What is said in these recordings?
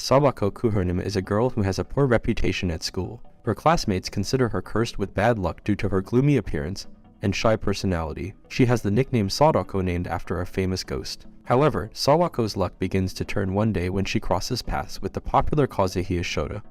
Sawako Kuronuma is a girl who has a poor reputation at school. Her classmates consider her cursed with bad luck due to her gloomy appearance and shy personality. She has the nickname Sadako named after a famous ghost. However, Sawako's luck begins to turn one day when she crosses paths with the popular Kazuhisa Yoshida,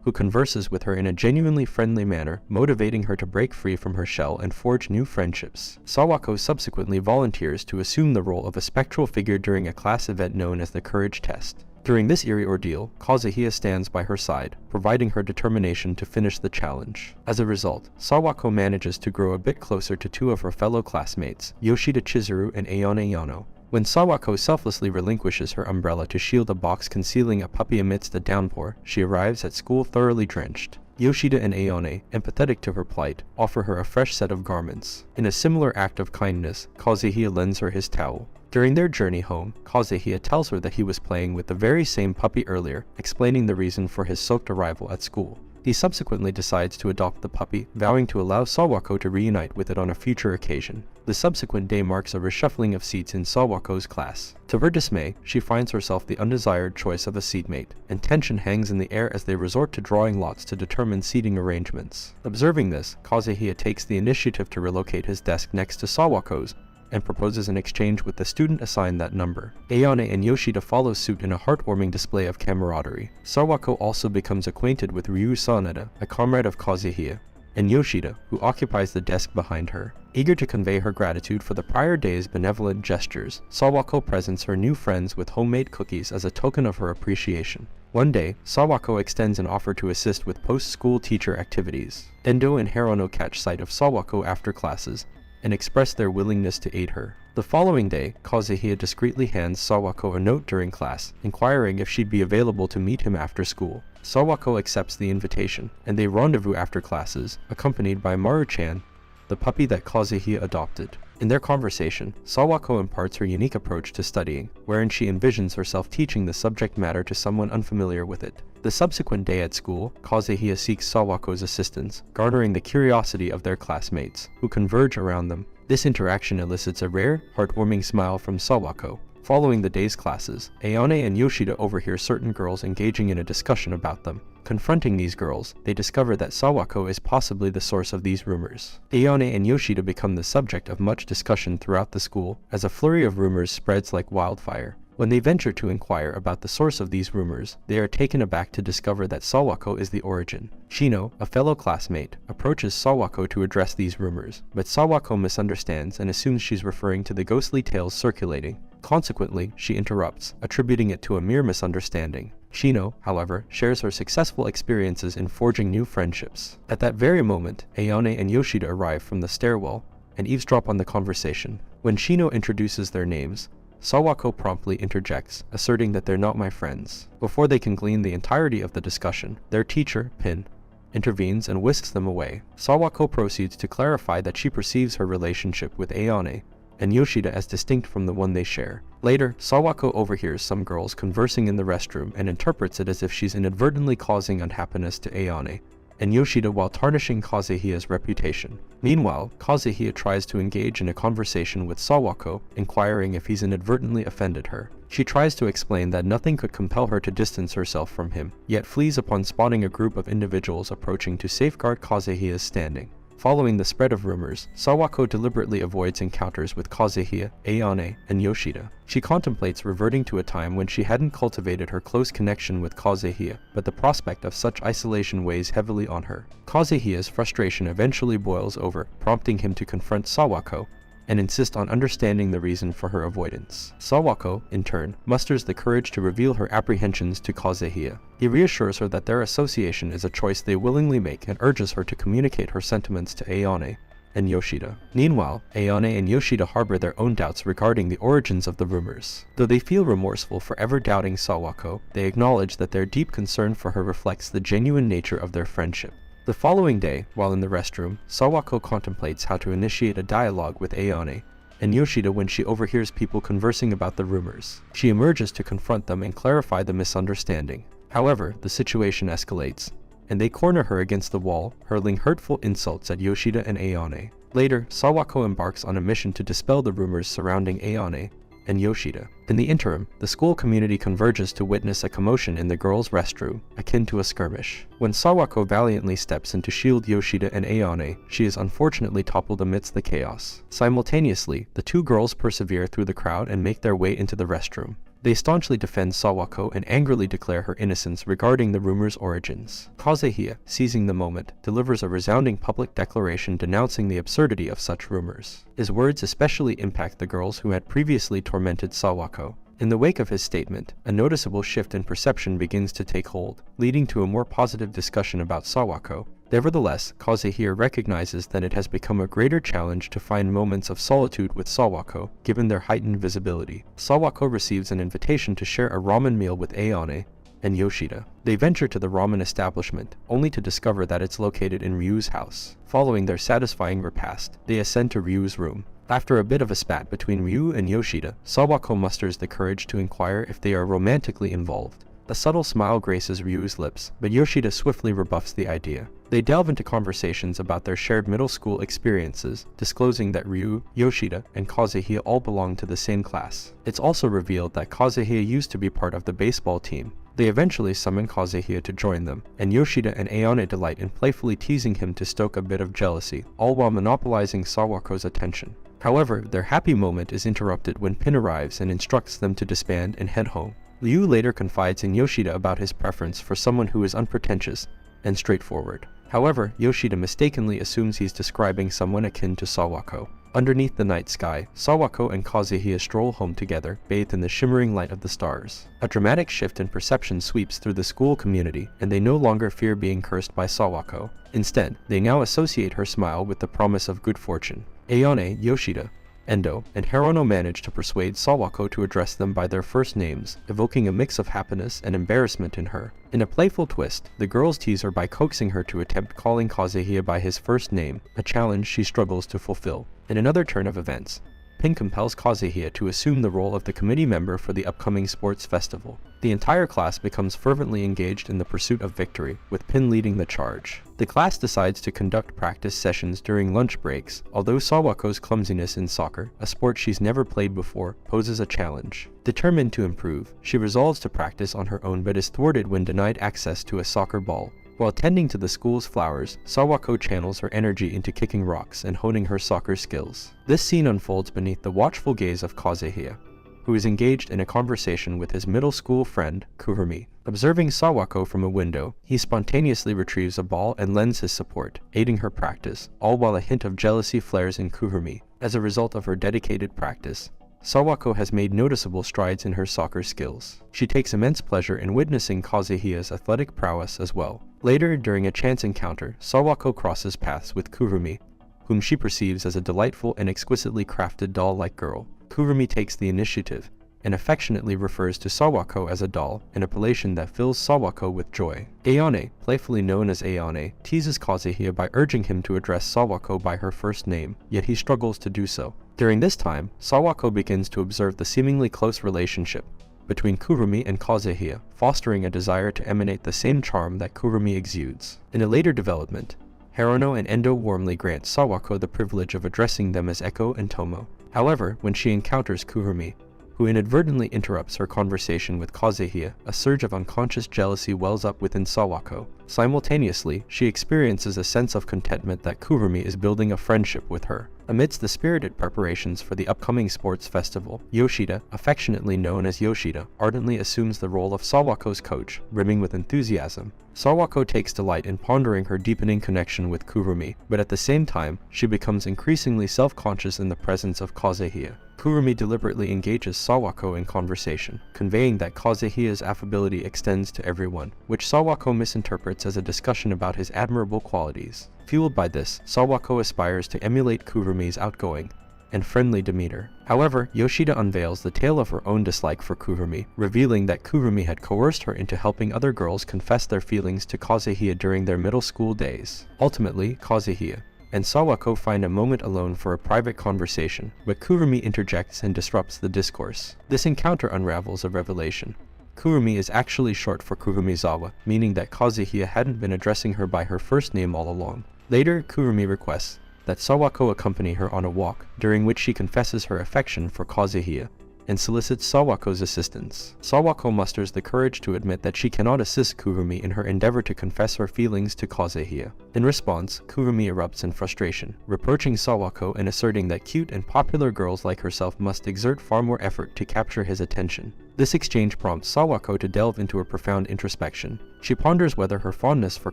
who converses with her in a genuinely friendly manner, motivating her to break free from her shell and forge new friendships. Sawako subsequently volunteers to assume the role of a spectral figure during a class event known as the Courage Test. During this eerie ordeal, Kazuhisa stands by her side, providing her determination to finish the challenge. As a result, Sawako manages to grow a bit closer to two of her fellow classmates, Yoshida Chizuru and Ayane Yano. When Sawako selflessly relinquishes her umbrella to shield a box concealing a puppy amidst a downpour, she arrives at school thoroughly drenched. Yoshida and Ayane, empathetic to her plight, offer her a fresh set of garments. In a similar act of kindness, Kazuhisa lends her his towel. During their journey home, Kazuhisa tells her that he was playing with the very same puppy earlier, explaining the reason for his soaked arrival at school. He subsequently decides to adopt the puppy, vowing to allow Sawako to reunite with it on a future occasion. The subsequent day marks a reshuffling of seats in Sawako's class. To her dismay, she finds herself the undesired choice of a seatmate, and tension hangs in the air as they resort to drawing lots to determine seating arrangements. Observing this, Kazuhisa takes the initiative to relocate his desk next to Sawako's, and proposes an exchange with the student assigned that number. Ayane and Yoshida follow suit in a heartwarming display of camaraderie. Sawako also becomes acquainted with Ryu Sanada, a comrade of Kazuhisa, and Yoshida, who occupies the desk behind her. Eager to convey her gratitude for the prior day's benevolent gestures, Sawako presents her new friends with homemade cookies as a token of her appreciation. One day, Sawako extends an offer to assist with post-school teacher activities. Endo and Hirono catch sight of Sawako after classes, and express their willingness to aid her. The following day, Kazuhisa discreetly hands Sawako a note during class, inquiring if she'd be available to meet him after school. Sawako accepts the invitation, and they rendezvous after classes, accompanied by Maru-chan, the puppy that Kazuhisa adopted. In their conversation, Sawako imparts her unique approach to studying, wherein she envisions herself teaching the subject matter to someone unfamiliar with it. The subsequent day at school, Kazuhisa seeks Sawako's assistance, garnering the curiosity of their classmates, who converge around them. This interaction elicits a rare, heartwarming smile from Sawako. Following the day's classes, Ayane and Yoshida overhear certain girls engaging in a discussion about them. Confronting these girls, they discover that Sawako is possibly the source of these rumors. Ayane and Yoshida become the subject of much discussion throughout the school, as a flurry of rumors spreads like wildfire. When they venture to inquire about the source of these rumors, they are taken aback to discover that Sawako is the origin. Shino, a fellow classmate, approaches Sawako to address these rumors, but Sawako misunderstands and assumes she's referring to the ghostly tales circulating. Consequently, she interrupts, attributing it to a mere misunderstanding. Shino, however, shares her successful experiences in forging new friendships. At that very moment, Ayane and Yoshida arrive from the stairwell and eavesdrop on the conversation. When Shino introduces their names, Sawako promptly interjects, asserting that they're not my friends. Before they can glean the entirety of the discussion, their teacher, Pin, intervenes and whisks them away. Sawako proceeds to clarify that she perceives her relationship with Ayane and Yoshida as distinct from the one they share. Later, Sawako overhears some girls conversing in the restroom and interprets it as if she's inadvertently causing unhappiness to Ayane and Yoshida while tarnishing Kazuhisa's reputation. Meanwhile, Kazuhisa tries to engage in a conversation with Sawako, inquiring if he's inadvertently offended her. She tries to explain that nothing could compel her to distance herself from him, yet flees upon spotting a group of individuals approaching to safeguard Kazuhisa's standing. Following the spread of rumors, Sawako deliberately avoids encounters with Kazuhisa, Ayane, and Yoshida. She contemplates reverting to a time when she hadn't cultivated her close connection with Kazuhisa, but the prospect of such isolation weighs heavily on her. Kazuhisa's frustration eventually boils over, prompting him to confront Sawako and insist on understanding the reason for her avoidance. Sawako, in turn, musters the courage to reveal her apprehensions to Kazuhisa. He reassures her that their association is a choice they willingly make and urges her to communicate her sentiments to Ayane and Yoshida. Meanwhile, Ayane and Yoshida harbor their own doubts regarding the origins of the rumors. Though they feel remorseful for ever doubting Sawako, they acknowledge that their deep concern for her reflects the genuine nature of their friendship. The following day, while in the restroom, Sawako contemplates how to initiate a dialogue with Ayane and Yoshida when she overhears people conversing about the rumors. She emerges to confront them and clarify the misunderstanding. However, the situation escalates, and they corner her against the wall, hurling hurtful insults at Yoshida and Ayane. Later, Sawako embarks on a mission to dispel the rumors surrounding Ayane and Yoshida. In the interim, the school community converges to witness a commotion in the girls' restroom, akin to a skirmish. When Sawako valiantly steps in to shield Yoshida and Ayane, she is unfortunately toppled amidst the chaos. Simultaneously, the two girls persevere through the crowd and make their way into the restroom. They staunchly defend Sawako and angrily declare her innocence regarding the rumor's origins. Kazuhisa, seizing the moment, delivers a resounding public declaration denouncing the absurdity of such rumors. His words especially impact the girls who had previously tormented Sawako. In the wake of his statement, a noticeable shift in perception begins to take hold, leading to a more positive discussion about Sawako. Nevertheless, Kazuhisa recognizes that it has become a greater challenge to find moments of solitude with Sawako, given their heightened visibility. Sawako receives an invitation to share a ramen meal with Ayane and Yoshida. They venture to the ramen establishment, only to discover that it's located in Ryu's house. Following their satisfying repast, they ascend to Ryu's room. After a bit of a spat between Ryu and Yoshida, Sawako musters the courage to inquire if they are romantically involved. A subtle smile graces Ryu's lips, but Yoshida swiftly rebuffs the idea. They delve into conversations about their shared middle school experiences, disclosing that Ryu, Yoshida, and Kazuhisa all belong to the same class. It's also revealed that Kazuhisa used to be part of the baseball team. They eventually summon Kazuhisa to join them, and Yoshida and Ayane delight in playfully teasing him to stoke a bit of jealousy, all while monopolizing Sawako's attention. However, their happy moment is interrupted when Pin arrives and instructs them to disband and head home. Ryu later confides in Yoshida about his preference for someone who is unpretentious and straightforward. However, Yoshida mistakenly assumes he's describing someone akin to Sawako. Underneath the night sky, Sawako and Kazuhisa stroll home together, bathed in the shimmering light of the stars. A dramatic shift in perception sweeps through the school community, and they no longer fear being cursed by Sawako. Instead, they now associate her smile with the promise of good fortune. Ayane, Yoshida, Endo, and Hirono manage to persuade Sawako to address them by their first names, evoking a mix of happiness and embarrassment in her. In a playful twist, the girls tease her by coaxing her to attempt calling Kazuhisa by his first name, a challenge she struggles to fulfill. In another turn of events, Pin compels Kazuhisa to assume the role of the committee member for the upcoming sports festival. The entire class becomes fervently engaged in the pursuit of victory, with Pin leading the charge. The class decides to conduct practice sessions during lunch breaks, although Sawako's clumsiness in soccer, a sport she's never played before, poses a challenge. Determined to improve, she resolves to practice on her own but is thwarted when denied access to a soccer ball. While tending to the school's flowers, Sawako channels her energy into kicking rocks and honing her soccer skills. This scene unfolds beneath the watchful gaze of Kazuhisa, who is engaged in a conversation with his middle school friend, Kurumi. Observing Sawako from a window, he spontaneously retrieves a ball and lends his support, aiding her practice, all while a hint of jealousy flares in Kurumi. As a result of her dedicated practice, Sawako has made noticeable strides in her soccer skills. She takes immense pleasure in witnessing Kazuhisa's athletic prowess as well. Later, during a chance encounter, Sawako crosses paths with Kurumi, whom she perceives as a delightful and exquisitely crafted doll-like girl. Kurumi takes the initiative, and affectionately refers to Sawako as a doll, an appellation that fills Sawako with joy. Ayane, playfully known as Ayane, teases Kazuhisa by urging him to address Sawako by her first name, yet he struggles to do so. During this time, Sawako begins to observe the seemingly close relationship between Kurumi and Kazuhisa, fostering a desire to emanate the same charm that Kurumi exudes. In a later development, Hirono and Endo warmly grant Sawako the privilege of addressing them as Eko and Tomo. However, when she encounters Kurumi, who inadvertently interrupts her conversation with Kazuhisa, a surge of unconscious jealousy wells up within Sawako. Simultaneously, she experiences a sense of contentment that Kurumi is building a friendship with her. Amidst the spirited preparations for the upcoming sports festival, Yoshida, affectionately known as Yoshida, ardently assumes the role of Sawako's coach, brimming with enthusiasm. Sawako takes delight in pondering her deepening connection with Kurumi, but at the same time, she becomes increasingly self-conscious in the presence of Kazuhisa. Kurumi deliberately engages Sawako in conversation, conveying that Kazuhisa's affability extends to everyone, which Sawako misinterprets as a discussion about his admirable qualities. Fueled by this, Sawako aspires to emulate Kurumi's outgoing and friendly demeanor. However, Yoshida unveils the tale of her own dislike for Kurumi, revealing that Kurumi had coerced her into helping other girls confess their feelings to Kazuhisa during their middle school days. Ultimately, Kazuhisa and Sawako find a moment alone for a private conversation, but Kurumi interjects and disrupts the discourse. This encounter unravels a revelation. Kurumi is actually short for Kurumizawa, meaning that Kazuhisa hadn't been addressing her by her first name all along. Later, Kurumi requests that Sawako accompany her on a walk, during which she confesses her affection for Kazuhisa, and solicits Sawako's assistance. Sawako musters the courage to admit that she cannot assist Kurumi in her endeavor to confess her feelings to Kazuhaya. In response, Kurumi erupts in frustration, reproaching Sawako and asserting that cute and popular girls like herself must exert far more effort to capture his attention. This exchange prompts Sawako to delve into a profound introspection. She ponders whether her fondness for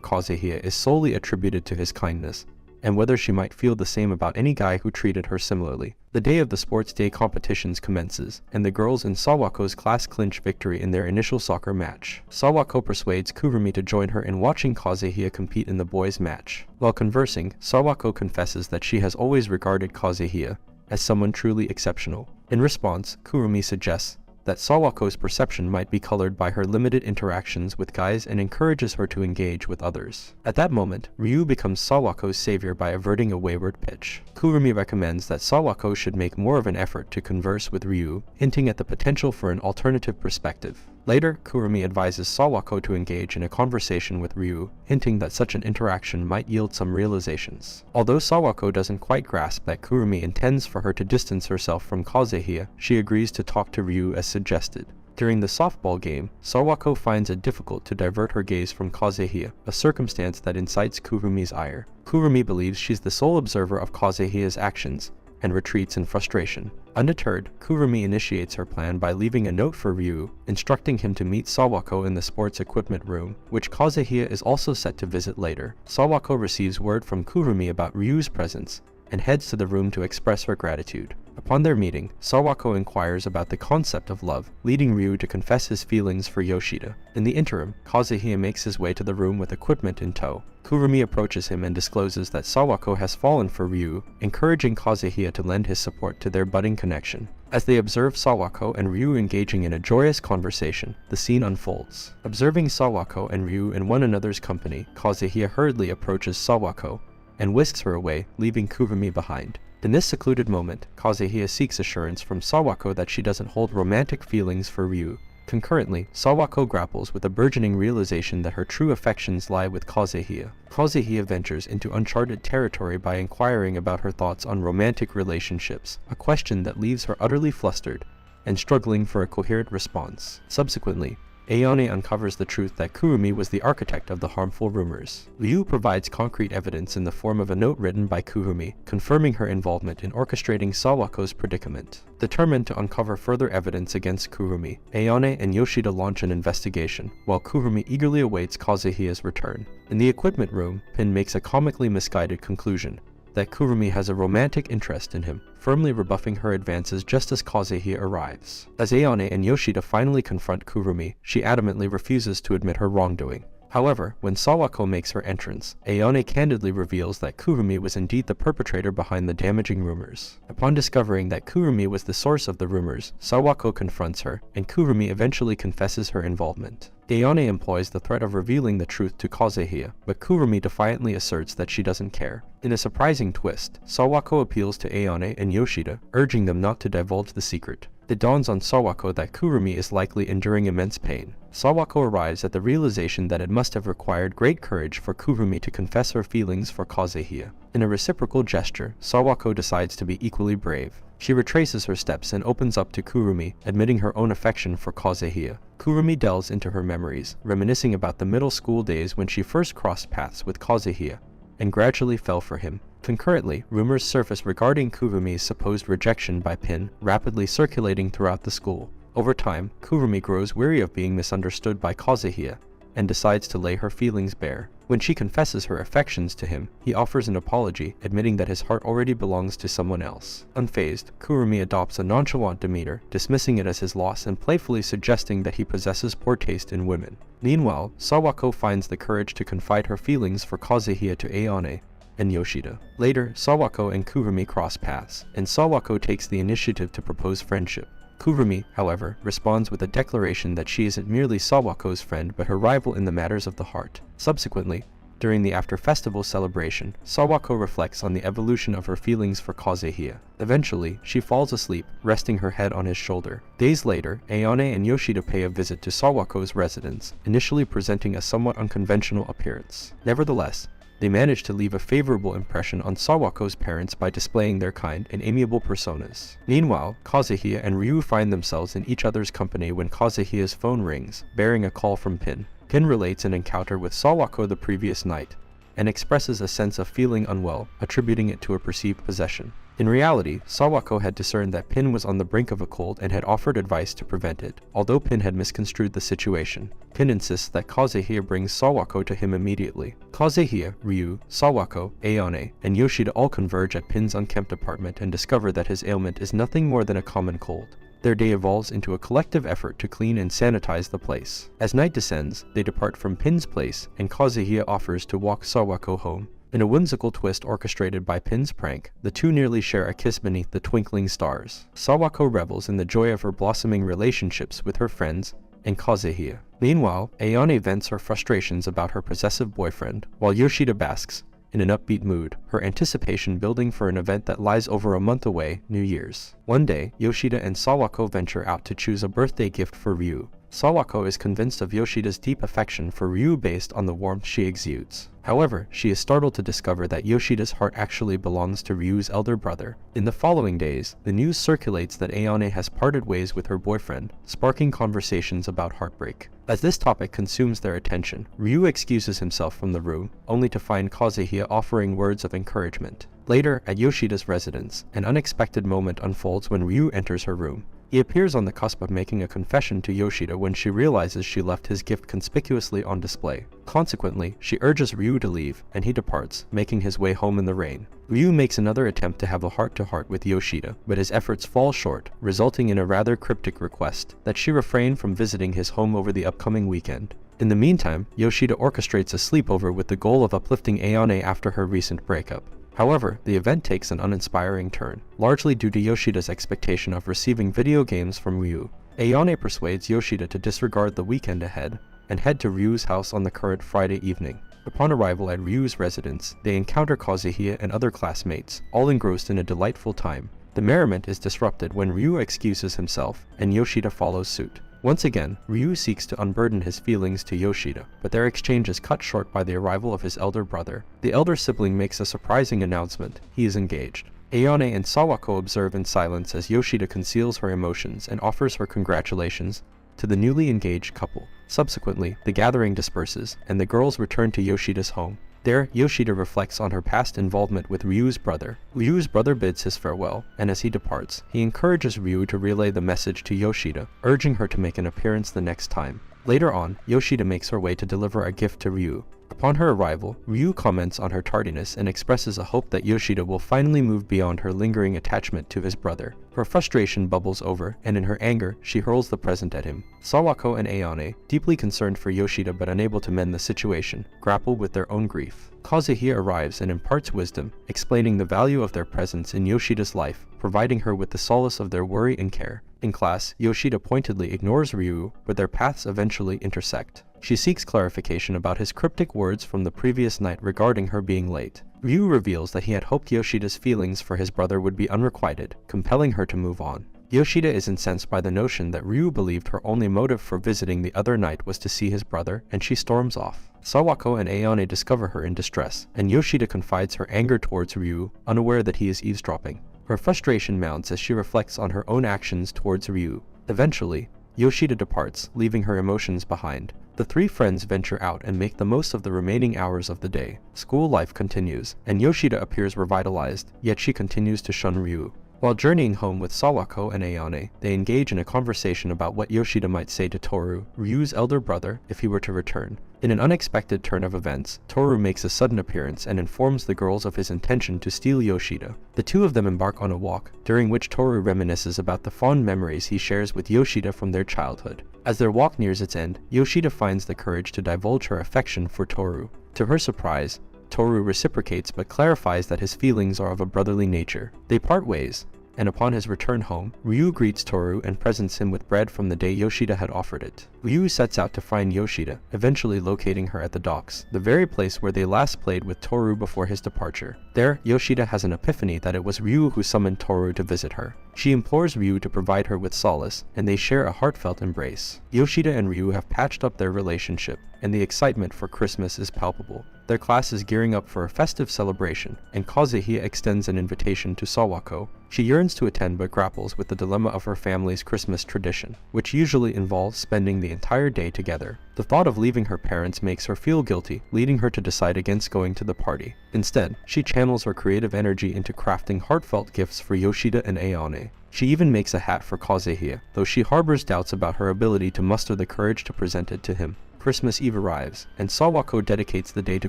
Kazuhaya is solely attributed to his kindness, and whether she might feel the same about any guy who treated her similarly. The day of the sports day competitions commences, and the girls in Sawako's class clinch victory in their initial soccer match. Sawako persuades Kurumi to join her in watching Kazuhaya compete in the boys' match. While conversing, Sawako confesses that she has always regarded Kazuhaya as someone truly exceptional. In response, Kurumi suggests that Sawako's perception might be colored by her limited interactions with guys and encourages her to engage with others. At that moment, Ryu becomes Sawako's savior by averting a wayward pitch. Kurumi recommends that Sawako should make more of an effort to converse with Ryu, hinting at the potential for an alternative perspective. Later, Kurumi advises Sawako to engage in a conversation with Ryu, hinting that such an interaction might yield some realizations. Although Sawako doesn't quite grasp that Kurumi intends for her to distance herself from Kazuhaya, she agrees to talk to Ryu as suggested. During the softball game, Sawako finds it difficult to divert her gaze from Kazuhaya, a circumstance that incites Kurumi's ire. Kurumi believes she's the sole observer of Kazuhaya's actions, and retreats in frustration. Undeterred, Kurumi initiates her plan by leaving a note for Ryu, instructing him to meet Sawako in the sports equipment room, which Kazuhaya is also set to visit later. Sawako receives word from Kurumi about Ryu's presence, and heads to the room to express her gratitude. Upon their meeting, Sawako inquires about the concept of love, leading Ryu to confess his feelings for Yoshida. In the interim, Kazuhaya makes his way to the room with equipment in tow. Kurumi approaches him and discloses that Sawako has fallen for Ryu, encouraging Kazuhaya to lend his support to their budding connection. As they observe Sawako and Ryu engaging in a joyous conversation, the scene unfolds. Observing Sawako and Ryu in one another's company, Kazuhaya hurriedly approaches Sawako and whisks her away, leaving Kurumi behind. In this secluded moment, Kazuhaya seeks assurance from Sawako that she doesn't hold romantic feelings for Ryu. Concurrently, Sawako grapples with a burgeoning realization that her true affections lie with Kazuhaya. Kazuhaya ventures into uncharted territory by inquiring about her thoughts on romantic relationships, a question that leaves her utterly flustered and struggling for a coherent response. Subsequently, Ayane uncovers the truth that Kurumi was the architect of the harmful rumors. Ryu provides concrete evidence in the form of a note written by Kurumi, confirming her involvement in orchestrating Sawako's predicament. Determined to uncover further evidence against Kurumi, Ayane and Yoshida launch an investigation, while Kurumi eagerly awaits Kazuhaya's return. In the equipment room, Pin makes a comically misguided conclusion that Kurumi has a romantic interest in him, firmly rebuffing her advances just as Kazuhaya arrives. As Ayane and Yoshida finally confront Kurumi, she adamantly refuses to admit her wrongdoing. However, when Sawako makes her entrance, Ayane candidly reveals that Kurumi was indeed the perpetrator behind the damaging rumors. Upon discovering that Kurumi was the source of the rumors, Sawako confronts her, and Kurumi eventually confesses her involvement. Ayane employs the threat of revealing the truth to Kazuhaya, but Kurumi defiantly asserts that she doesn't care. In a surprising twist, Sawako appeals to Ayane and Yoshida, urging them not to divulge the secret. It dawns on Sawako that Kurumi is likely enduring immense pain. Sawako arrives at the realization that it must have required great courage for Kurumi to confess her feelings for Kazuhaya. In a reciprocal gesture, Sawako decides to be equally brave. She retraces her steps and opens up to Kurumi, admitting her own affection for Kazuhaya. Kurumi delves into her memories, reminiscing about the middle school days when she first crossed paths with Kazuhaya, and gradually fell for him. Concurrently, rumors surface regarding Kurumi's supposed rejection by Pin, rapidly circulating throughout the school. Over time, Kurumi grows weary of being misunderstood by Kazuhaya, and decides to lay her feelings bare. When she confesses her affections to him, he offers an apology, admitting that his heart already belongs to someone else. Unfazed, Kurumi adopts a nonchalant demeanor, dismissing it as his loss and playfully suggesting that he possesses poor taste in women. Meanwhile, Sawako finds the courage to confide her feelings for Kazuhaya to Ayane and Yoshida. Later, Sawako and Kurumi cross paths, and Sawako takes the initiative to propose friendship. Kurumi, however, responds with a declaration that she isn't merely Sawako's friend but her rival in the matters of the heart. Subsequently, during the after-festival celebration, Sawako reflects on the evolution of her feelings for Kazuhaya. Eventually, she falls asleep, resting her head on his shoulder. Days later, Ayane and Yoshida pay a visit to Sawako's residence, initially presenting a somewhat unconventional appearance. Nevertheless, they manage to leave a favorable impression on Sawako's parents by displaying their kind and amiable personas. Meanwhile, Kazuhia and Ryu find themselves in each other's company when Kazuhia's phone rings, bearing a call from Pin. Pin relates an encounter with Sawako the previous night, and expresses a sense of feeling unwell, attributing it to a perceived possession. In reality, Sawako had discerned that Pin was on the brink of a cold and had offered advice to prevent it, although Pin had misconstrued the situation. Pin insists that Kazuhia brings Sawako to him immediately. Kazuhia, Ryu, Sawako, Ayane, and Yoshida all converge at Pin's unkempt apartment and discover that his ailment is nothing more than a common cold. Their day evolves into a collective effort to clean and sanitize the place. As night descends, they depart from Pin's place, and Kazuhia offers to walk Sawako home. In a whimsical twist orchestrated by Pin's prank, the two nearly share a kiss beneath the twinkling stars. Sawako revels in the joy of her blossoming relationships with her friends and Kazuhia. Meanwhile, Ayane vents her frustrations about her possessive boyfriend, while Yoshida basks in an upbeat mood, her anticipation building for an event that lies over a month away, New Year's. One day, Yoshida and Sawako venture out to choose a birthday gift for Ryu. Sawako is convinced of Yoshida's deep affection for Ryu based on the warmth she exudes. However, she is startled to discover that Yoshida's heart actually belongs to Ryu's elder brother. In the following days, the news circulates that Ayane has parted ways with her boyfriend, sparking conversations about heartbreak. As this topic consumes their attention, Ryu excuses himself from the room, only to find Kazuhia offering words of encouragement. Later, at Yoshida's residence, an unexpected moment unfolds when Ryu enters her room. He appears on the cusp of making a confession to Yoshida when she realizes she left his gift conspicuously on display. Consequently, she urges Ryu to leave, and he departs, making his way home in the rain. Ryu makes another attempt to have a heart-to-heart with Yoshida, but his efforts fall short, resulting in a rather cryptic request that she refrain from visiting his home over the upcoming weekend. In the meantime, Yoshida orchestrates a sleepover with the goal of uplifting Ayane after her recent breakup. However, the event takes an uninspiring turn, largely due to Yoshida's expectation of receiving video games from Ryu. Ayane persuades Yoshida to disregard the weekend ahead and head to Ryu's house on the current Friday evening. Upon arrival at Ryu's residence, they encounter Kazuhia and other classmates, all engrossed in a delightful time. The merriment is disrupted when Ryu excuses himself, and Yoshida follows suit. Once again, Ryu seeks to unburden his feelings to Yoshida, but their exchange is cut short by the arrival of his elder brother. The elder sibling makes a surprising announcement: he is engaged. Ayane and Sawako observe in silence as Yoshida conceals her emotions and offers her congratulations to the newly engaged couple. Subsequently, the gathering disperses, and the girls return to Yoshida's home. There, Yoshida reflects on her past involvement with Ryu's brother. Ryu's brother bids his farewell, and as he departs, he encourages Ryu to relay the message to Yoshida, urging her to make an appearance the next time. Later on, Yoshida makes her way to deliver a gift to Ryu. Upon her arrival, Ryu comments on her tardiness and expresses a hope that Yoshida will finally move beyond her lingering attachment to his brother. Her frustration bubbles over, and in her anger, she hurls the present at him. Sawako and Ayane, deeply concerned for Yoshida but unable to mend the situation, grapple with their own grief. Kazuhia arrives and imparts wisdom, explaining the value of their presence in Yoshida's life, providing her with the solace of their worry and care. In class, Yoshida pointedly ignores Ryu, but their paths eventually intersect. She seeks clarification about his cryptic words from the previous night regarding her being late. Ryu reveals that he had hoped Yoshida's feelings for his brother would be unrequited, compelling her to move on. Yoshida is incensed by the notion that Ryu believed her only motive for visiting the other night was to see his brother, and she storms off. Sawako and Ayane discover her in distress, and Yoshida confides her anger towards Ryu, unaware that he is eavesdropping. Her frustration mounts as she reflects on her own actions towards Ryu. Eventually, Yoshida departs, leaving her emotions behind. The three friends venture out and make the most of the remaining hours of the day. School life continues, and Yoshida appears revitalized, yet she continues to shun Ryu. While journeying home with Sawako and Ayane, they engage in a conversation about what Yoshida might say to Toru, Ryu's elder brother, if he were to return. In an unexpected turn of events, Toru makes a sudden appearance and informs the girls of his intention to steal Yoshida. The two of them embark on a walk, during which Toru reminisces about the fond memories he shares with Yoshida from their childhood. As their walk nears its end, Yoshida finds the courage to divulge her affection for Toru. To her surprise, Toru reciprocates but clarifies that his feelings are of a brotherly nature. They part ways, and upon his return home, Ryu greets Toru and presents him with bread from the day Yoshida had offered it. Ryu sets out to find Yoshida, eventually locating her at the docks, the very place where they last played with Toru before his departure. There, Yoshida has an epiphany that it was Ryu who summoned Toru to visit her. She implores Ryu to provide her with solace, and they share a heartfelt embrace. Yoshida and Ryu have patched up their relationship, and the excitement for Christmas is palpable. Their class is gearing up for a festive celebration, and Kazuhia extends an invitation to Sawako. She yearns to attend but grapples with the dilemma of her family's Christmas tradition, which usually involves spending the entire day together. The thought of leaving her parents makes her feel guilty, leading her to decide against going to the party. Instead, she channels her creative energy into crafting heartfelt gifts for Yoshida and Ayane. She even makes a hat for Kazuhia, though she harbors doubts about her ability to muster the courage to present it to him. Christmas Eve arrives, and Sawako dedicates the day to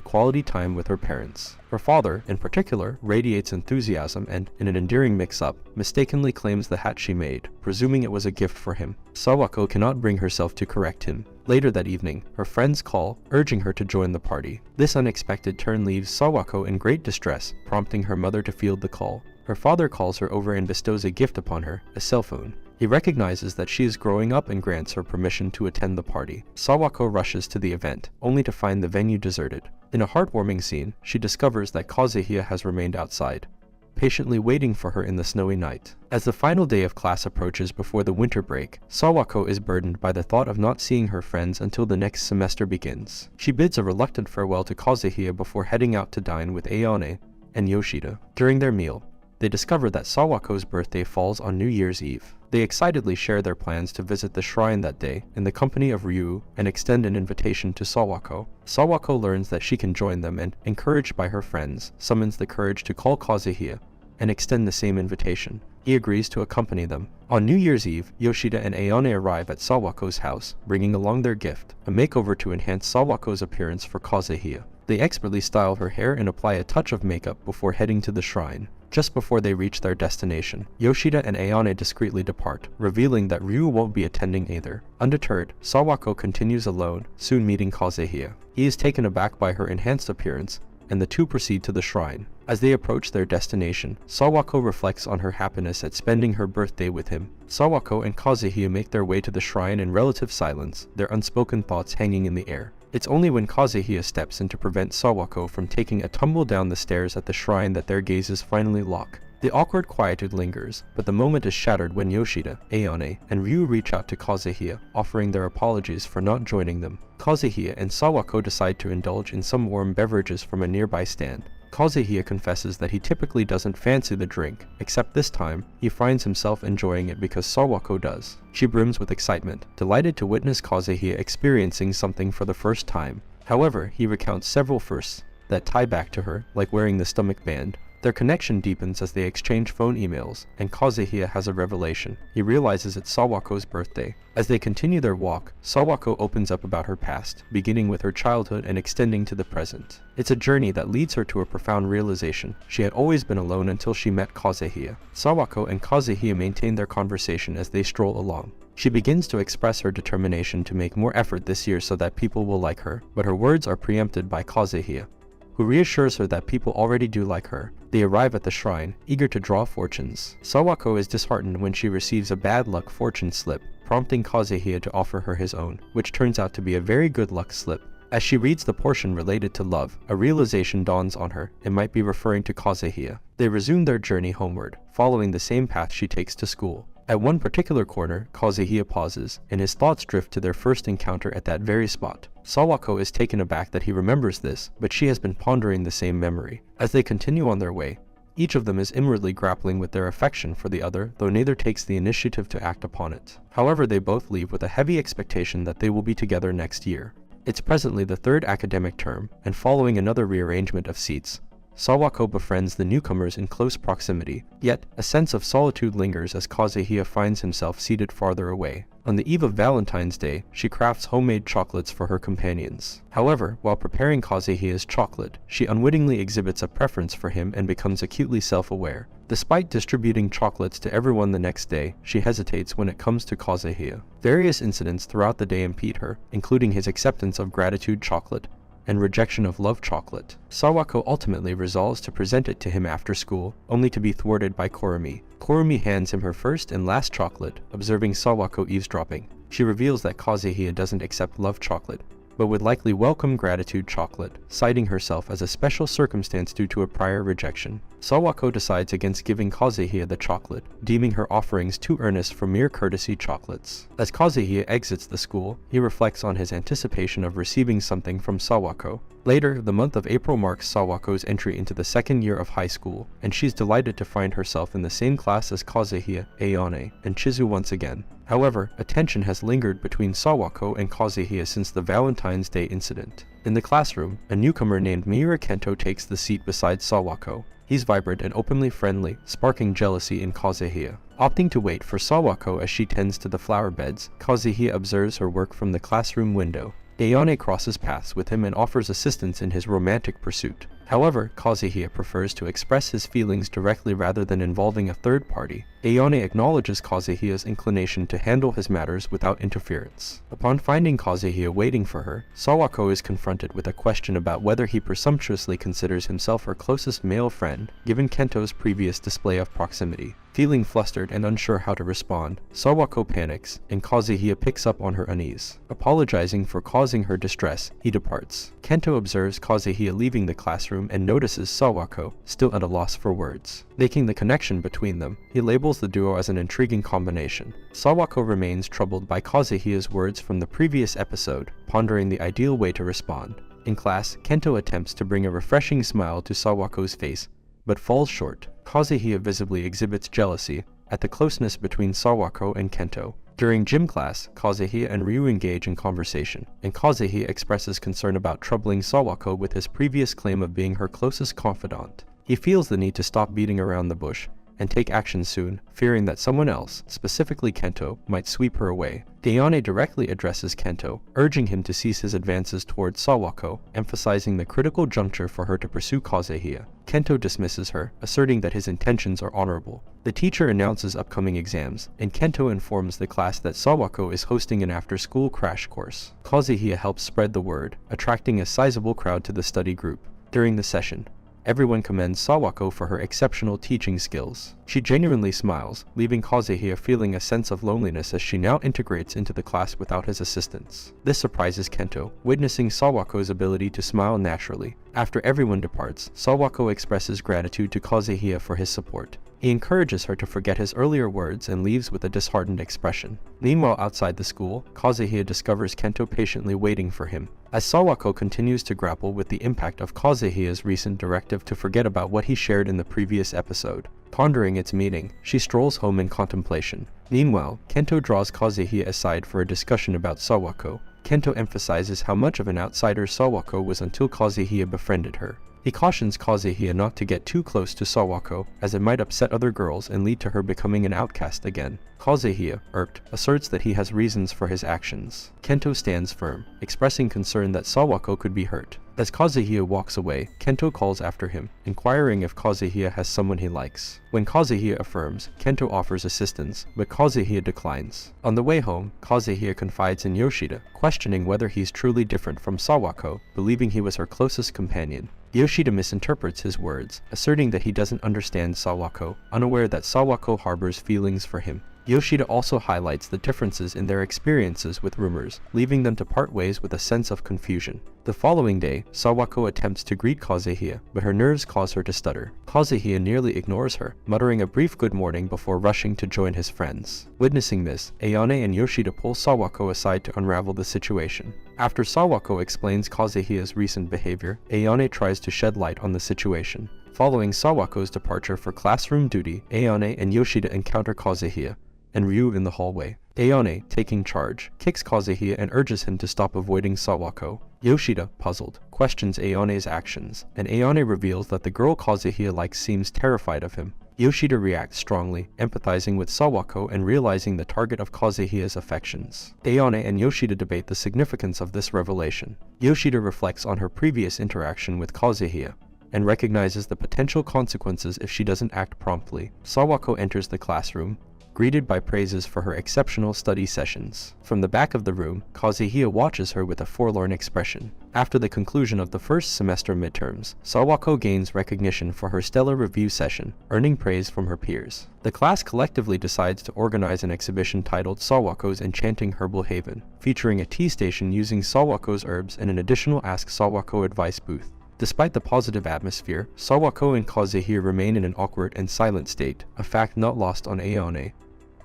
quality time with her parents. Her father, in particular, radiates enthusiasm and, in an endearing mix-up, mistakenly claims the hat she made, presuming it was a gift for him. Sawako cannot bring herself to correct him. Later that evening, her friends call, urging her to join the party. This unexpected turn leaves Sawako in great distress, prompting her mother to field the call. Her father calls her over and bestows a gift upon her, a cell phone. He recognizes that she is growing up and grants her permission to attend the party. Sawako rushes to the event, only to find the venue deserted. In a heartwarming scene, she discovers that Kazuhia has remained outside, patiently waiting for her in the snowy night. As the final day of class approaches before the winter break, Sawako is burdened by the thought of not seeing her friends until the next semester begins. She bids a reluctant farewell to Kazuhia before heading out to dine with Ayane and Yoshida. During their meal, they discover that Sawako's birthday falls on New Year's Eve. They excitedly share their plans to visit the shrine that day in the company of Ryu and extend an invitation to Sawako. Sawako learns that she can join them and, encouraged by her friends, summons the courage to call Kazuhia and extend the same invitation. He agrees to accompany them. On New Year's Eve, Yoshida and Ayane arrive at Sawako's house, bringing along their gift, a makeover to enhance Sawako's appearance for Kazuhia. They expertly style her hair and apply a touch of makeup before heading to the shrine. Just before they reach their destination, Yoshida and Ayane discreetly depart, revealing that Ryu won't be attending either. Undeterred, Sawako continues alone, soon meeting Kazuhia. He is taken aback by her enhanced appearance, and the two proceed to the shrine. As they approach their destination, Sawako reflects on her happiness at spending her birthday with him. Sawako and Kazuhia make their way to the shrine in relative silence, their unspoken thoughts hanging in the air. It's only when Kazuhia steps in to prevent Sawako from taking a tumble down the stairs at the shrine that their gazes finally lock. The awkward quietude lingers, but the moment is shattered when Yoshida, Ayane, and Ryu reach out to Kazuhia, offering their apologies for not joining them. Kazuhia and Sawako decide to indulge in some warm beverages from a nearby stand. Kazuhia confesses that he typically doesn't fancy the drink, except this time, he finds himself enjoying it because Sawako does. She brims with excitement, delighted to witness Kazuhia experiencing something for the first time. However, he recounts several firsts that tie back to her, like wearing the stomach band. Their connection deepens as they exchange phone emails, and Kazuhia has a revelation. He realizes it's Sawako's birthday. As they continue their walk, Sawako opens up about her past, beginning with her childhood and extending to the present. It's a journey that leads her to a profound realization. She had always been alone until she met Kazuhia. Sawako and Kazuhia maintain their conversation as they stroll along. She begins to express her determination to make more effort this year so that people will like her, but her words are preempted by Kazuhia, who reassures her that people already do like her. They arrive at the shrine, eager to draw fortunes. Sawako is disheartened when she receives a bad luck fortune slip, prompting Kazuhia to offer her his own, which turns out to be a very good luck slip. As she reads the portion related to love, a realization dawns on her. It might be referring to Kazuhia. They resume their journey homeward, following the same path she takes to school. At one particular corner, Kazuhia pauses, and his thoughts drift to their first encounter at that very spot. Sawako is taken aback that he remembers this, but she has been pondering the same memory. As they continue on their way, each of them is inwardly grappling with their affection for the other, though neither takes the initiative to act upon it. However, they both leave with a heavy expectation that they will be together next year. It's presently the third academic term, and following another rearrangement of seats, Sawako befriends the newcomers in close proximity, yet a sense of solitude lingers as Kazuhia finds himself seated farther away. On the eve of Valentine's Day, she crafts homemade chocolates for her companions. However, while preparing Kazuhia's chocolate, she unwittingly exhibits a preference for him and becomes acutely self-aware. Despite distributing chocolates to everyone the next day, she hesitates when it comes to Kazuhia. Various incidents throughout the day impede her, including his acceptance of gratitude chocolate, and rejection of love chocolate. Sawako ultimately resolves to present it to him after school, only to be thwarted by Kurumi. Kurumi hands him her first and last chocolate, observing Sawako eavesdropping. She reveals that Kazuhia doesn't accept love chocolate, but would likely welcome gratitude chocolate, citing herself as a special circumstance due to a prior rejection. Sawako decides against giving Kazuhia the chocolate, deeming her offerings too earnest for mere courtesy chocolates. As Kazuhia exits the school, he reflects on his anticipation of receiving something from Sawako. Later, the month of April marks Sawako's entry into the second year of high school, and she's delighted to find herself in the same class as Kazuhia, Ayane, and Chizu once again. However, a tension has lingered between Sawako and Kazuhia since the Valentine's Day incident. In the classroom, a newcomer named Miura Kento takes the seat beside Sawako. He's vibrant and openly friendly, sparking jealousy in Kazuhia. Opting to wait for Sawako as she tends to the flower beds, Kazuhia observes her work from the classroom window. Ayane crosses paths with him and offers assistance in his romantic pursuit. However, Kazuhia prefers to express his feelings directly rather than involving a third party. Ayane acknowledges Kazuhia's inclination to handle his matters without interference. Upon finding Kazuhia waiting for her, Sawako is confronted with a question about whether he presumptuously considers himself her closest male friend, given Kento's previous display of proximity. Feeling flustered and unsure how to respond, Sawako panics, and Kazuhia picks up on her unease. Apologizing for causing her distress, he departs. Kento observes Kazuhia leaving the classroom and notices Sawako, still at a loss for words. Making the connection between them, he labels the duo as an intriguing combination. Sawako remains troubled by Kazuhia's words from the previous episode, pondering the ideal way to respond. In class, Kento attempts to bring a refreshing smile to Sawako's face, but falls short. Kazuhia visibly exhibits jealousy at the closeness between Sawako and Kento. During gym class, Kazuhia and Ryu engage in conversation, and Kazuhia expresses concern about troubling Sawako with his previous claim of being her closest confidant. He feels the need to stop beating around the bush and take action soon, fearing that someone else, specifically Kento, might sweep her away. Ayane directly addresses Kento, urging him to cease his advances towards Sawako, emphasizing the critical juncture for her to pursue Kazuhia. Kento dismisses her, asserting that his intentions are honorable. The teacher announces upcoming exams, and Kento informs the class that Sawako is hosting an after-school crash course. Kazuhia helps spread the word, attracting a sizable crowd to the study group. During the session, everyone commends Sawako for her exceptional teaching skills. She genuinely smiles, leaving Kazuhia feeling a sense of loneliness as she now integrates into the class without his assistance. This surprises Kento, witnessing Sawako's ability to smile naturally. After everyone departs, Sawako expresses gratitude to Kazuhia for his support. He encourages her to forget his earlier words and leaves with a disheartened expression. Meanwhile, outside the school, Kazuhia discovers Kento patiently waiting for him. As Sawako continues to grapple with the impact of Kazuhia's recent directive to forget about what he shared in the previous episode, pondering its meaning, she strolls home in contemplation. Meanwhile, Kento draws Kazuhia aside for a discussion about Sawako. Kento emphasizes how much of an outsider Sawako was until Kazuhia befriended her. He cautions Kazuhia not to get too close to Sawako, as it might upset other girls and lead to her becoming an outcast again. Kazuhia, irked, asserts that he has reasons for his actions. Kento stands firm, expressing concern that Sawako could be hurt. As Kazuhia walks away, Kento calls after him, inquiring if Kazuhia has someone he likes. When Kazuhia affirms, Kento offers assistance, but Kazuhia declines. On the way home, Kazuhia confides in Yoshida, questioning whether he's truly different from Sawako, believing he was her closest companion. Yoshida misinterprets his words, asserting that he doesn't understand Sawako, unaware that Sawako harbors feelings for him. Yoshida also highlights the differences in their experiences with rumors, leaving them to part ways with a sense of confusion. The following day, Sawako attempts to greet Kazuhia, but her nerves cause her to stutter. Kazuhia nearly ignores her, muttering a brief good morning before rushing to join his friends. Witnessing this, Ayane and Yoshida pull Sawako aside to unravel the situation. After Sawako explains Kazuhia's recent behavior, Ayane tries to shed light on the situation. Following Sawako's departure for classroom duty, Ayane and Yoshida encounter Kazuhia and Ryu in the hallway. Ayane, taking charge, kicks Kazuhia and urges him to stop avoiding Sawako. Yoshida, puzzled, questions Ayane's actions, and Ayane reveals that the girl Kazuhia likes seems terrified of him. Yoshida reacts strongly, empathizing with Sawako and realizing the target of Kazuhia's affections. Ayane and Yoshida debate the significance of this revelation. Yoshida reflects on her previous interaction with Kazuhia and recognizes the potential consequences if she doesn't act promptly. Sawako enters the classroom, greeted by praises for her exceptional study sessions. From the back of the room, Kazuhia watches her with a forlorn expression. After the conclusion of the first semester midterms, Sawako gains recognition for her stellar review session, earning praise from her peers. The class collectively decides to organize an exhibition titled Sawako's Enchanting Herbal Haven, featuring a tea station using Sawako's herbs and an additional Ask Sawako advice booth. Despite the positive atmosphere, Sawako and Kazuhia remain in an awkward and silent state, a fact not lost on Ayane,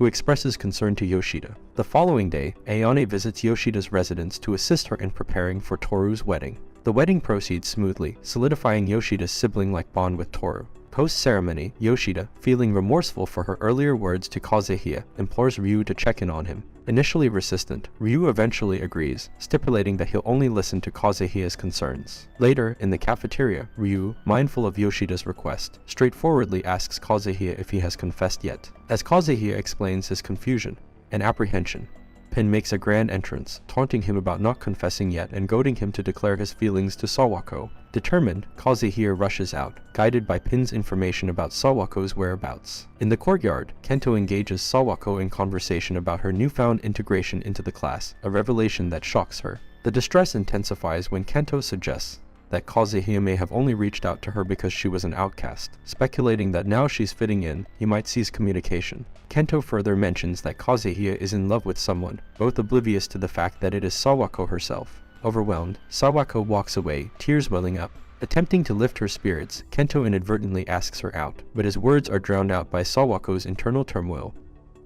who expresses concern to Yoshida. The following day, Ayane visits Yoshida's residence to assist her in preparing for Toru's wedding. The wedding proceeds smoothly, solidifying Yoshida's sibling-like bond with Toru. Post-ceremony, Yoshida, feeling remorseful for her earlier words to Kazuhia, implores Ryu to check in on him. Initially resistant, Ryu eventually agrees, stipulating that he'll only listen to Kazuhia's concerns. Later, in the cafeteria, Ryu, mindful of Yoshida's request, straightforwardly asks Kazuhia if he has confessed yet. As Kazuhia explains his confusion and apprehension, Pin makes a grand entrance, taunting him about not confessing yet and goading him to declare his feelings to Sawako. Determined, Kazuhia rushes out, guided by Pin's information about Sawako's whereabouts. In the courtyard, Kento engages Sawako in conversation about her newfound integration into the class, a revelation that shocks her. The distress intensifies when Kento suggests that Kazuhia may have only reached out to her because she was an outcast. Speculating that now she's fitting in, he might cease communication. Kento further mentions that Kazuhia is in love with someone, both oblivious to the fact that it is Sawako herself. Overwhelmed, Sawako walks away, tears welling up. Attempting to lift her spirits, Kento inadvertently asks her out, but his words are drowned out by Sawako's internal turmoil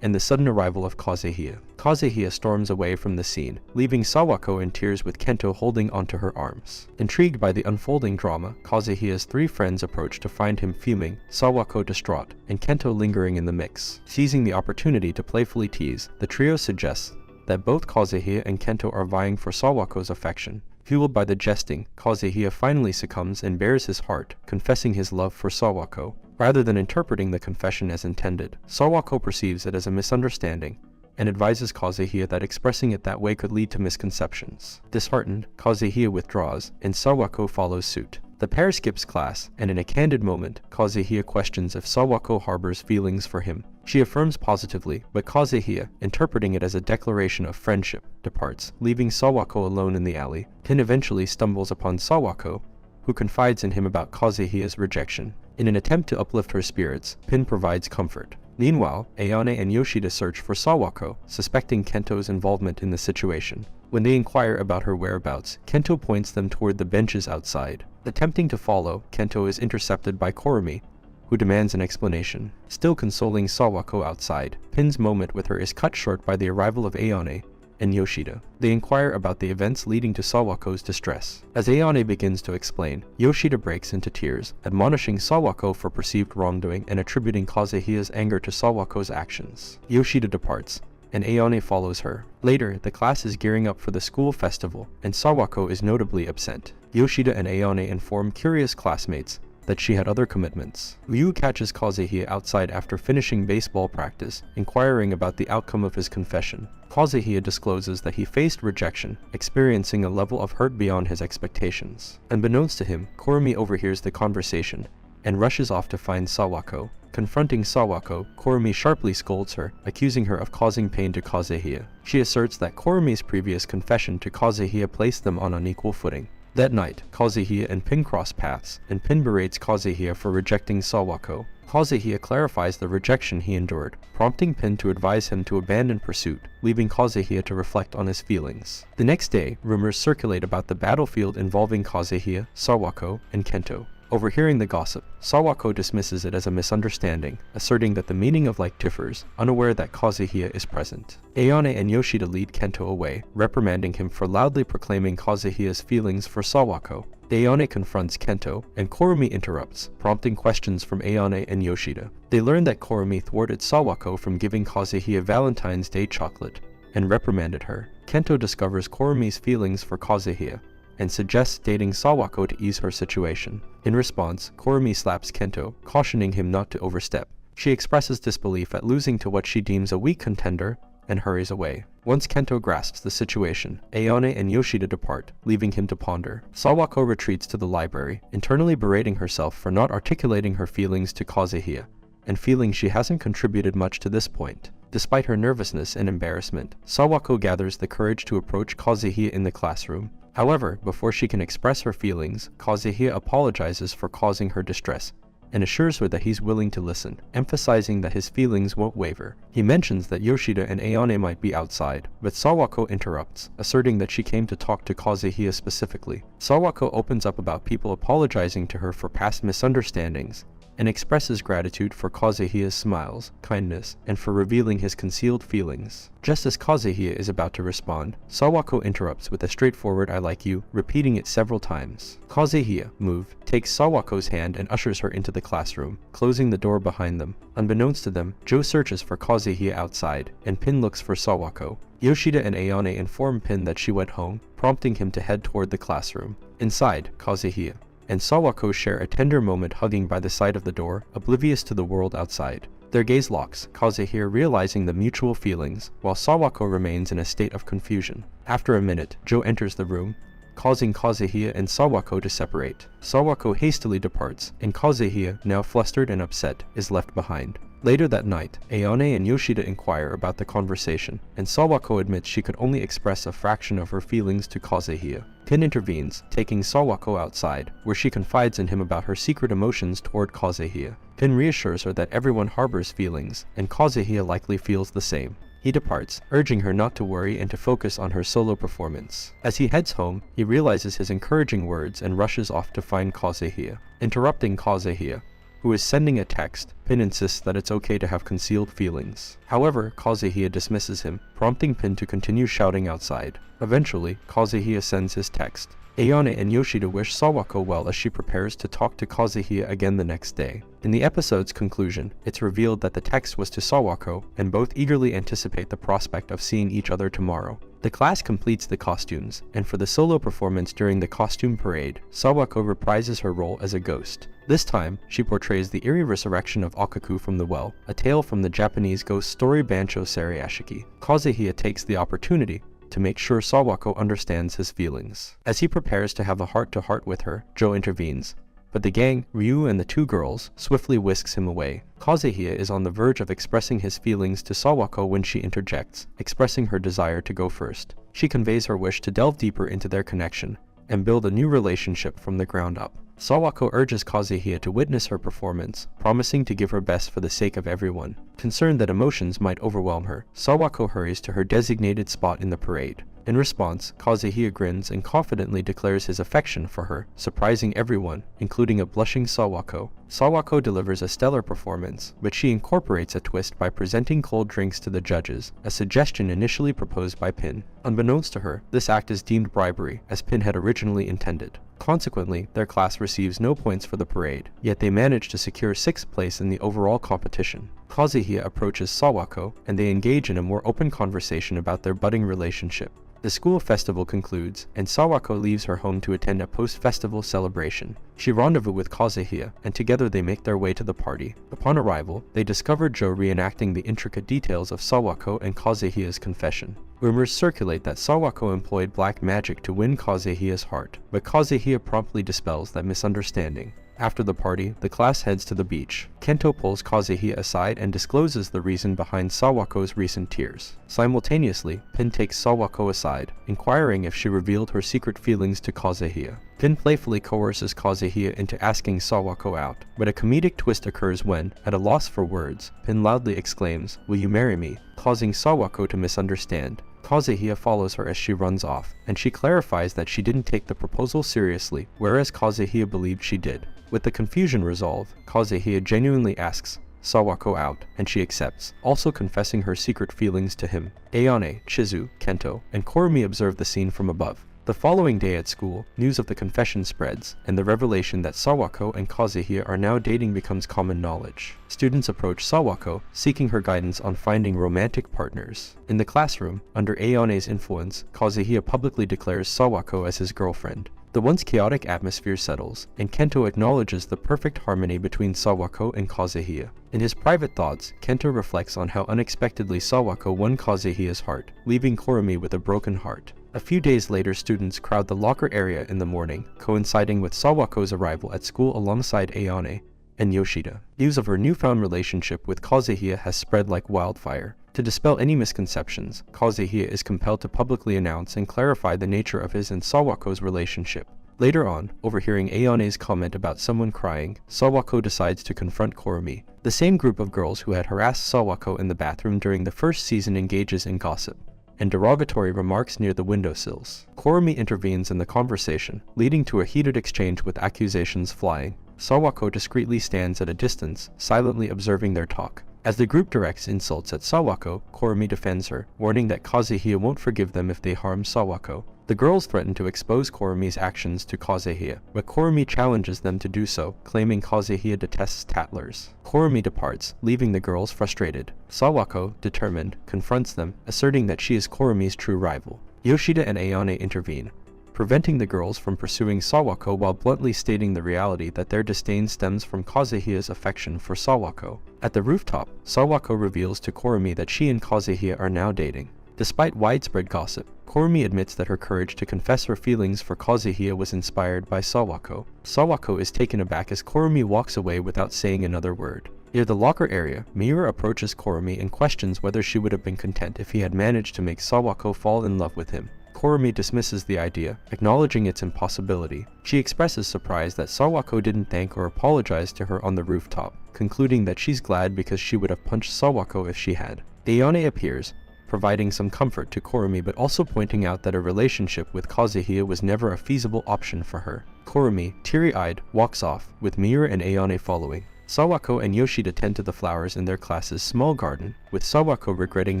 and the sudden arrival of Kazuhia. Kazuhia storms away from the scene, leaving Sawako in tears with Kento holding onto her arms. Intrigued by the unfolding drama, Kazuhia's three friends approach to find him fuming, Sawako distraught, and Kento lingering in the mix. Seizing the opportunity to playfully tease, the trio suggests that both Kazuhia and Kento are vying for Sawako's affection. Fueled by the jesting, Kazuhia finally succumbs and bares his heart, confessing his love for Sawako. Rather than interpreting the confession as intended, Sawako perceives it as a misunderstanding and advises Kazuhia that expressing it that way could lead to misconceptions. Disheartened, Kazuhia withdraws, and Sawako follows suit. The pair skips class, and in a candid moment, Kazuhia questions if Sawako harbors feelings for him. She affirms positively, but Kazuhia, interpreting it as a declaration of friendship, departs, leaving Sawako alone in the alley. Pin eventually stumbles upon Sawako, who confides in him about Kazuhia's rejection. In an attempt to uplift her spirits, Pin provides comfort. Meanwhile, Ayane and Yoshida search for Sawako, suspecting Kento's involvement in the situation. When they inquire about her whereabouts, Kento points them toward the benches outside. Attempting to follow, Kento is intercepted by Kurumi, who demands an explanation. Still consoling Sawako outside, Pin's moment with her is cut short by the arrival of Ayane and Yoshida. They inquire about the events leading to Sawako's distress. As Ayane begins to explain, Yoshida breaks into tears, admonishing Sawako for perceived wrongdoing and attributing Kazuhia's anger to Sawako's actions. Yoshida departs, and Ayane follows her. Later, the class is gearing up for the school festival, and Sawako is notably absent. Yoshida and Ayane inform curious classmates that she had other commitments. Ryu catches Kazuhia outside after finishing baseball practice, inquiring about the outcome of his confession. Kazuhia discloses that he faced rejection, experiencing a level of hurt beyond his expectations. Unbeknownst to him, Kurumi overhears the conversation and rushes off to find Sawako. Confronting Sawako, Kurumi sharply scolds her, accusing her of causing pain to Kazuhia. She asserts that Kurumi's previous confession to Kazuhia placed them on unequal footing. That night, Kazuhia and Pin cross paths, and Pin berates Kazuhia for rejecting Sawako. Kazuhia clarifies the rejection he endured, prompting Pin to advise him to abandon pursuit, leaving Kazuhia to reflect on his feelings. The next day, rumors circulate about the battlefield involving Kazuhia, Sawako, and Kento. Overhearing the gossip, Sawako dismisses it as a misunderstanding, asserting that the meaning of like differs, unaware that Kazuhia is present. Ayane and Yoshida lead Kento away, reprimanding him for loudly proclaiming Kazuhia's feelings for Sawako. Ayane confronts Kento, and Kurumi interrupts, prompting questions from Ayane and Yoshida. They learn that Kurumi thwarted Sawako from giving Kazuhia Valentine's Day chocolate, and reprimanded her. Kento discovers Kurumi's feelings for Kazuhia, and suggests dating Sawako to ease her situation. In response, Kurumi slaps Kento, cautioning him not to overstep. She expresses disbelief at losing to what she deems a weak contender, and hurries away. Once Kento grasps the situation, Ayane and Yoshida depart, leaving him to ponder. Sawako retreats to the library, internally berating herself for not articulating her feelings to Kazuhia, and feeling she hasn't contributed much to this point. Despite her nervousness and embarrassment, Sawako gathers the courage to approach Kazuhia in the classroom. However, before she can express her feelings, Kazuhia apologizes for causing her distress and assures her that he's willing to listen, emphasizing that his feelings won't waver. He mentions that Yoshida and Ayane might be outside, but Sawako interrupts, asserting that she came to talk to Kazuhia specifically. Sawako opens up about people apologizing to her for past misunderstandings, and expresses gratitude for Kazuhia's smiles, kindness, and for revealing his concealed feelings. Just as Kazuhia is about to respond, Sawako interrupts with a straightforward "I like you," repeating it several times. Kazuhia, moved, takes Sawako's hand and ushers her into the classroom, closing the door behind them. Unbeknownst to them, Joe searches for Kazuhia outside, and Pin looks for Sawako. Yoshida and Ayane inform Pin that she went home, prompting him to head toward the classroom. Inside, Kazuhia and Sawako share a tender moment hugging by the side of the door, oblivious to the world outside. Their gaze locks, Kazuhia realizing the mutual feelings, while Sawako remains in a state of confusion. After a minute, Joe enters the room, causing Kazuhia and Sawako to separate. Sawako hastily departs, and Kazuhia, now flustered and upset, is left behind. Later that night, Ayane and Yoshida inquire about the conversation, and Sawako admits she could only express a fraction of her feelings to Kazuhia. Pin intervenes, taking Sawako outside, where she confides in him about her secret emotions toward Kazuhia. Pin reassures her that everyone harbors feelings, and Kazuhia likely feels the same. He departs, urging her not to worry and to focus on her solo performance. As he heads home, he realizes his encouraging words and rushes off to find Kazuhia. Interrupting Kazuhia, who is sending a text, Pin insists that it's okay to have concealed feelings. However, Kazuhia dismisses him, prompting Pin to continue shouting outside. Eventually, Kazuhia sends his text. Ayane and Yoshida wish Sawako well as she prepares to talk to Kazuhia again the next day. In the episode's conclusion, it's revealed that the text was to Sawako, and both eagerly anticipate the prospect of seeing each other tomorrow. The class completes the costumes, and for the solo performance during the costume parade, Sawako reprises her role as a ghost. This time, she portrays the eerie resurrection of Akaku from the well, a tale from the Japanese ghost story Bancho Seriashiki. Kazuhia takes the opportunity to make sure Sawako understands his feelings. As he prepares to have a heart-to-heart with her, Joe intervenes, but the gang, Ryu and the two girls, swiftly whisks him away. Kazuhia is on the verge of expressing his feelings to Sawako when she interjects, expressing her desire to go first. She conveys her wish to delve deeper into their connection and build a new relationship from the ground up. Sawako urges Kazuhia to witness her performance, promising to give her best for the sake of everyone. Concerned that emotions might overwhelm her, Sawako hurries to her designated spot in the parade. In response, Kazuhia grins and confidently declares his affection for her, surprising everyone, including a blushing Sawako. Sawako delivers a stellar performance, but she incorporates a twist by presenting cold drinks to the judges, a suggestion initially proposed by Pin. Unbeknownst to her, this act is deemed bribery, as Pin had originally intended. Consequently, their class receives no points for the parade, yet they manage to secure 6th place in the overall competition. Kazuhia approaches Sawako, and they engage in a more open conversation about their budding relationship. The school festival concludes, and Sawako leaves her home to attend a post-festival celebration. She rendezvous with Kazuhia, and together they make their way to the party. Upon arrival, they discover Joe reenacting the intricate details of Sawako and Kazuhia's confession. Rumors circulate that Sawako employed black magic to win Kazuhia's heart, but Kazuhia promptly dispels that misunderstanding. After the party, the class heads to the beach. Kento pulls Kazuhia aside and discloses the reason behind Sawako's recent tears. Simultaneously, Pin takes Sawako aside, inquiring if she revealed her secret feelings to Kazuhia. Pin playfully coerces Kazuhia into asking Sawako out, but a comedic twist occurs when, at a loss for words, Pin loudly exclaims, "Will you marry me?" causing Sawako to misunderstand. Kazuhia follows her as she runs off, and she clarifies that she didn't take the proposal seriously, whereas Kazuhia believed she did. With the confusion resolved, Kazuhia genuinely asks Sawako out, and she accepts, also confessing her secret feelings to him. Ayane, Chizu, Kento, and Kurumi observe the scene from above. The following day at school, news of the confession spreads, and the revelation that Sawako and Kazuhia are now dating becomes common knowledge. Students approach Sawako, seeking her guidance on finding romantic partners. In the classroom, under Ayane's influence, Kazuhia publicly declares Sawako as his girlfriend. The once chaotic atmosphere settles, and Kento acknowledges the perfect harmony between Sawako and Kazuhia. In his private thoughts, Kento reflects on how unexpectedly Sawako won Kazuhia's heart, leaving Kurumi with a broken heart. A few days later, students crowd the locker area in the morning, coinciding with Sawako's arrival at school alongside Ayane, and Yoshida. News of her newfound relationship with Kazuhia has spread like wildfire. To dispel any misconceptions, Kazuhia is compelled to publicly announce and clarify the nature of his and Sawako's relationship. Later on, overhearing Ayane's comment about someone crying, Sawako decides to confront Kurumi. The same group of girls who had harassed Sawako in the bathroom during the first season engages in gossip and derogatory remarks near the windowsills. Kurumi intervenes in the conversation, leading to a heated exchange with accusations flying. Sawako discreetly stands at a distance, silently observing their talk. As the group directs insults at Sawako, Kurumi defends her, warning that Kazuhia won't forgive them if they harm Sawako. The girls threaten to expose Kurumi's actions to Kazuhia, but Kurumi challenges them to do so, claiming Kazuhia detests tattlers. Kurumi departs, leaving the girls frustrated. Sawako, determined, confronts them, asserting that she is Kurumi's true rival. Yoshida and Ayane intervene, preventing the girls from pursuing Sawako while bluntly stating the reality that their disdain stems from Kazuhia's affection for Sawako. At the rooftop, Sawako reveals to Kurumi that she and Kazuhia are now dating. Despite widespread gossip, Kurumi admits that her courage to confess her feelings for Kazuhia was inspired by Sawako. Sawako is taken aback as Kurumi walks away without saying another word. Near the locker area, Miura approaches Kurumi and questions whether she would have been content if he had managed to make Sawako fall in love with him. Kurumi dismisses the idea, acknowledging its impossibility. She expresses surprise that Sawako didn't thank or apologize to her on the rooftop, concluding that she's glad because she would have punched Sawako if she had. Ayane appears, providing some comfort to Kurumi but also pointing out that a relationship with Kazuhia was never a feasible option for her. Kurumi, teary-eyed, walks off, with Miura and Ayane following. Sawako and Yoshida tend to the flowers in their class's small garden, with Sawako regretting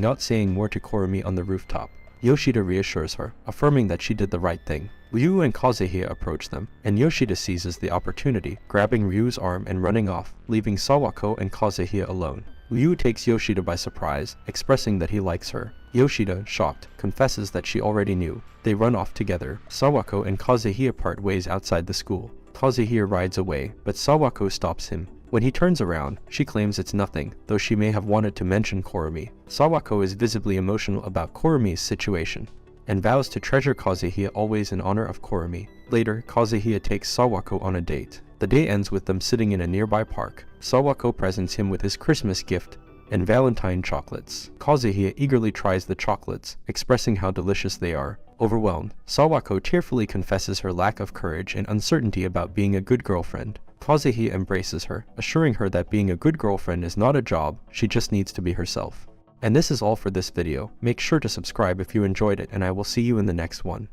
not saying more to Kurumi on the rooftop. Yoshida reassures her, affirming that she did the right thing. Ryu and Kazuhia approach them, and Yoshida seizes the opportunity, grabbing Ryu's arm and running off, leaving Sawako and Kazuhia alone. Ryu takes Yoshida by surprise, expressing that he likes her. Yoshida, shocked, confesses that she already knew. They run off together. Sawako and Kazuhia part ways outside the school. Kazuhia rides away, but Sawako stops him. When he turns around, she claims it's nothing, though she may have wanted to mention Kurumi. Sawako is visibly emotional about Kurumi's situation, and vows to treasure Kazuhia always in honor of Kurumi. Later, Kazuhia takes Sawako on a date. The day ends with them sitting in a nearby park. Sawako presents him with his Christmas gift and Valentine chocolates. Kazuhia eagerly tries the chocolates, expressing how delicious they are. Overwhelmed, Sawako tearfully confesses her lack of courage and uncertainty about being a good girlfriend. Kazuhia embraces her, assuring her that being a good girlfriend is not a job, she just needs to be herself. And this is all for this video. Make sure to subscribe if you enjoyed it, and I will see you in the next one.